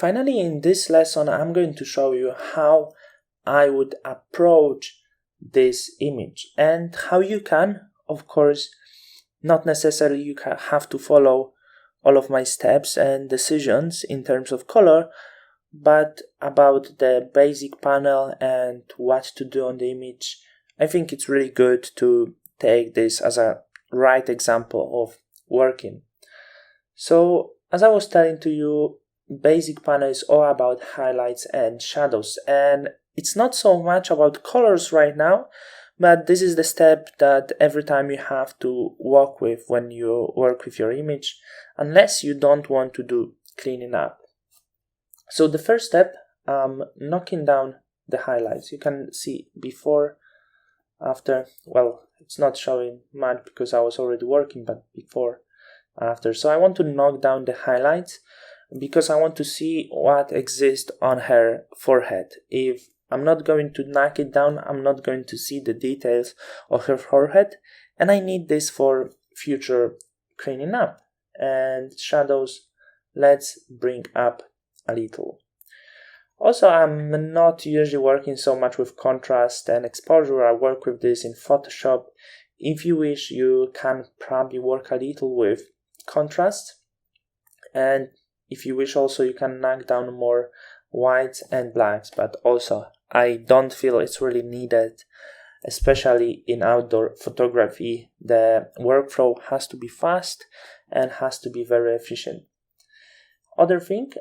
finally, in this lesson, I'm going to show you how I would approach this image and how you can, of course, not necessarily you have to follow all of my steps and decisions in terms of color, but about the basic panel and what to do on the image. I think it's really good to take this as a right example of working. So as I was telling to you, basic panel is all about highlights and shadows, and it's not so much about colors right now, but this is the step that every time you have to work with when you work with your image, unless you don't want to do cleaning up. So the first step, knocking down the highlights. You can see before, after. Well, it's not showing much because I was already working, but before, after. So I want to knock down the highlights because I want to see what exists on her forehead. If I'm not going to knock it down, I'm not going to see the details of her forehead, and I need this for future cleaning up. And shadows, let's bring up a little. Also, I'm not usually working so much with contrast and exposure. I work with this in Photoshop. If you wish, you can probably work a little with contrast, and if you wish also you can knock down more whites and blacks, but also I don't feel it's really needed, especially in outdoor photography. The workflow has to be fast and has to be very efficient. Other thing,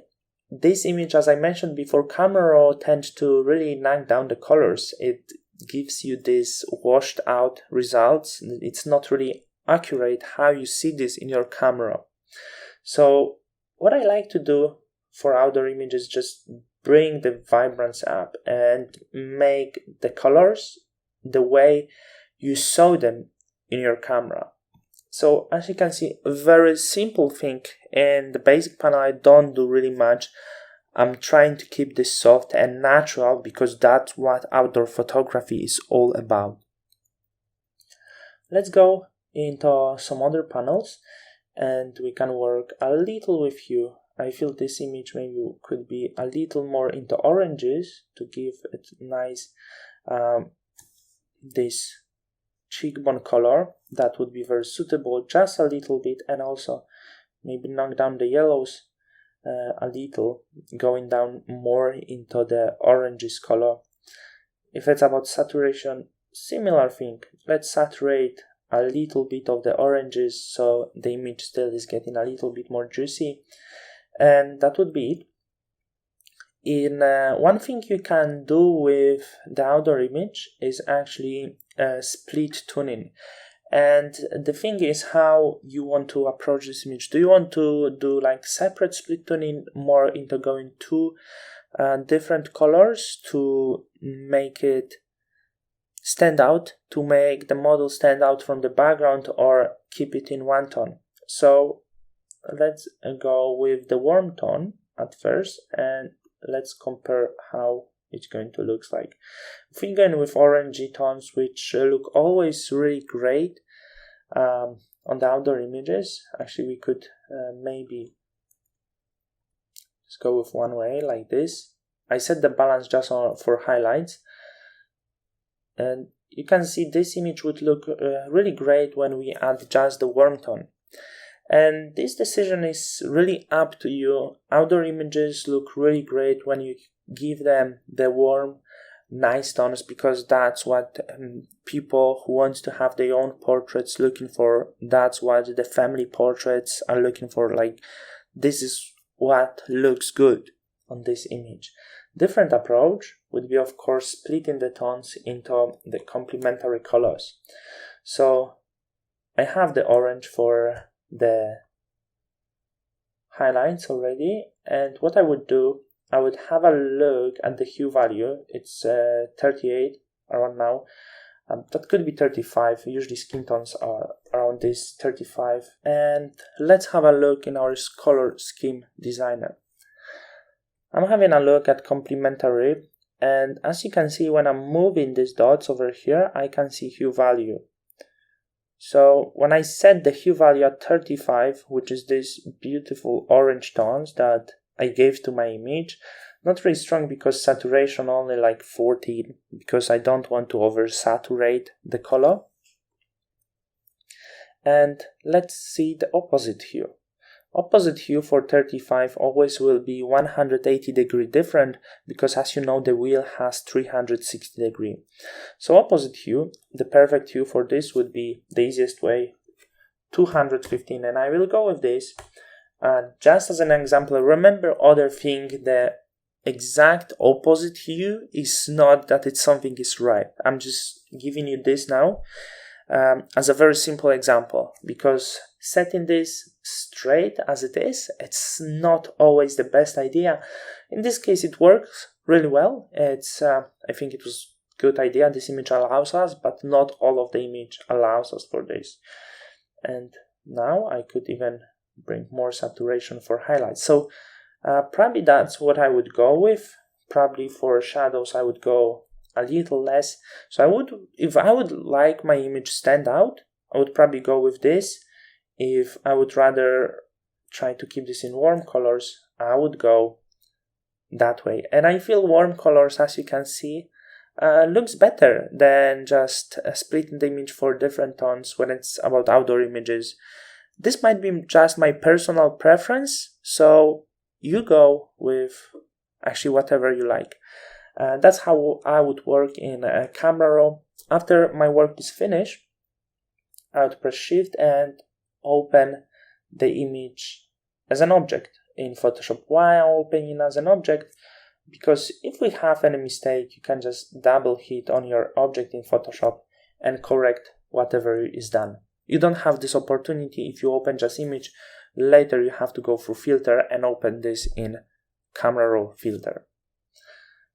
this image, as I mentioned before, Camera Raw tends to really knock down the colors. It gives you this washed out results. It's not really accurate how you see this in your camera. So what I like to do for outdoor images is just bring the vibrance up and make the colors the way you saw them in your camera. So as you can see, a very simple thing. In the basic panel, I don't do really much. I'm trying to keep this soft and natural because that's what outdoor photography is all about. Let's go into some other panels and we can work a little with hue. I feel this image maybe could be a little more into oranges to give it nice this cheekbone color. That would be very suitable, just a little bit, and also maybe knock down the yellows a little, going down more into the oranges color. If it's about saturation, similar thing. Let's saturate a little bit of the oranges so the image still is getting a little bit more juicy, and that would be it. One thing you can do with the outdoor image is actually split tuning. And the thing is how you want to approach this image. Do you want to do like separate split tuning, more into going to different colors to make it stand out, to make the model stand out from the background, or keep it in one tone? So let's go with the warm tone at first and let's compare how it's going to look like. If we're going with orangey tones, which look always really great on the outdoor images, actually we could maybe just go with one way like this. I set the balance just for highlights, and you can see this image would look really great when we add just the warm tone. And this decision is really up to you. Outdoor images look really great when you give them the warm, nice tones, because that's what people who want to have their own portraits looking for. That's what the family portraits are looking for. Like, this is what looks good on this image. Different approach would be, of course, splitting the tones into the complementary colors. So I have the orange for the highlights already, and what I would do, I would have a look at the hue value. It's 38 around now. That could be 35. Usually skin tones are around this 35. And let's have a look in our color scheme designer. I'm having a look at complementary, and as you can see, when I'm moving these dots over here, I can see hue value. So when I set the hue value at 35, which is this beautiful orange tones that I gave to my image. Not really strong because saturation only like 14, because I don't want to oversaturate the color. And let's see the opposite hue. Opposite hue for 35 always will be 180 degree different, because as you know the wheel has 360 degree. So opposite hue, the perfect hue for this would be the easiest way, 215, and I will go with this. Just as an example, remember other thing, the exact opposite hue is not that it's something is right. I'm just giving you this now as a very simple example, because setting this straight as it is, it's not always the best idea. In this case it works really well. It's I think it was a good idea. This image allows us, but not all of the image allows us for this. And now I could even bring more saturation for highlights. So probably that's what I would go with. Probably for shadows I would go a little less. So I would, if I would like my image stand out, I would probably go with this. If I would rather try to keep this in warm colors, I would go that way. And I feel warm colors, as you can see, looks better than just splitting the image for different tones when it's about outdoor images. This might be just my personal preference, so you go with actually whatever you like. That's how I would work in Camera Raw. After my work is finished, I would press Shift and open the image as an object in Photoshop. Why I'm opening it as an object? Because if we have any mistake, you can just double hit on your object in Photoshop and correct whatever is done. You don't have this opportunity if you open just image. Later you have to go through filter and open this in Camera Raw filter.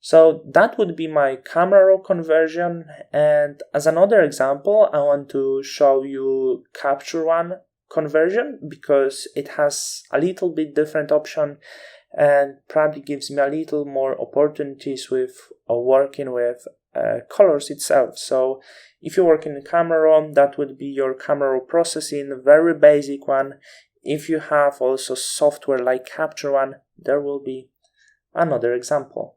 So that would be my Camera Raw conversion. And as another example, I want to show you Capture One conversion, because it has a little bit different option and probably gives me a little more opportunities with working with colors itself. So if you work in Camera Raw, that would be your Camera Raw processing, very basic one. If you have also software like Capture One, there will be another example.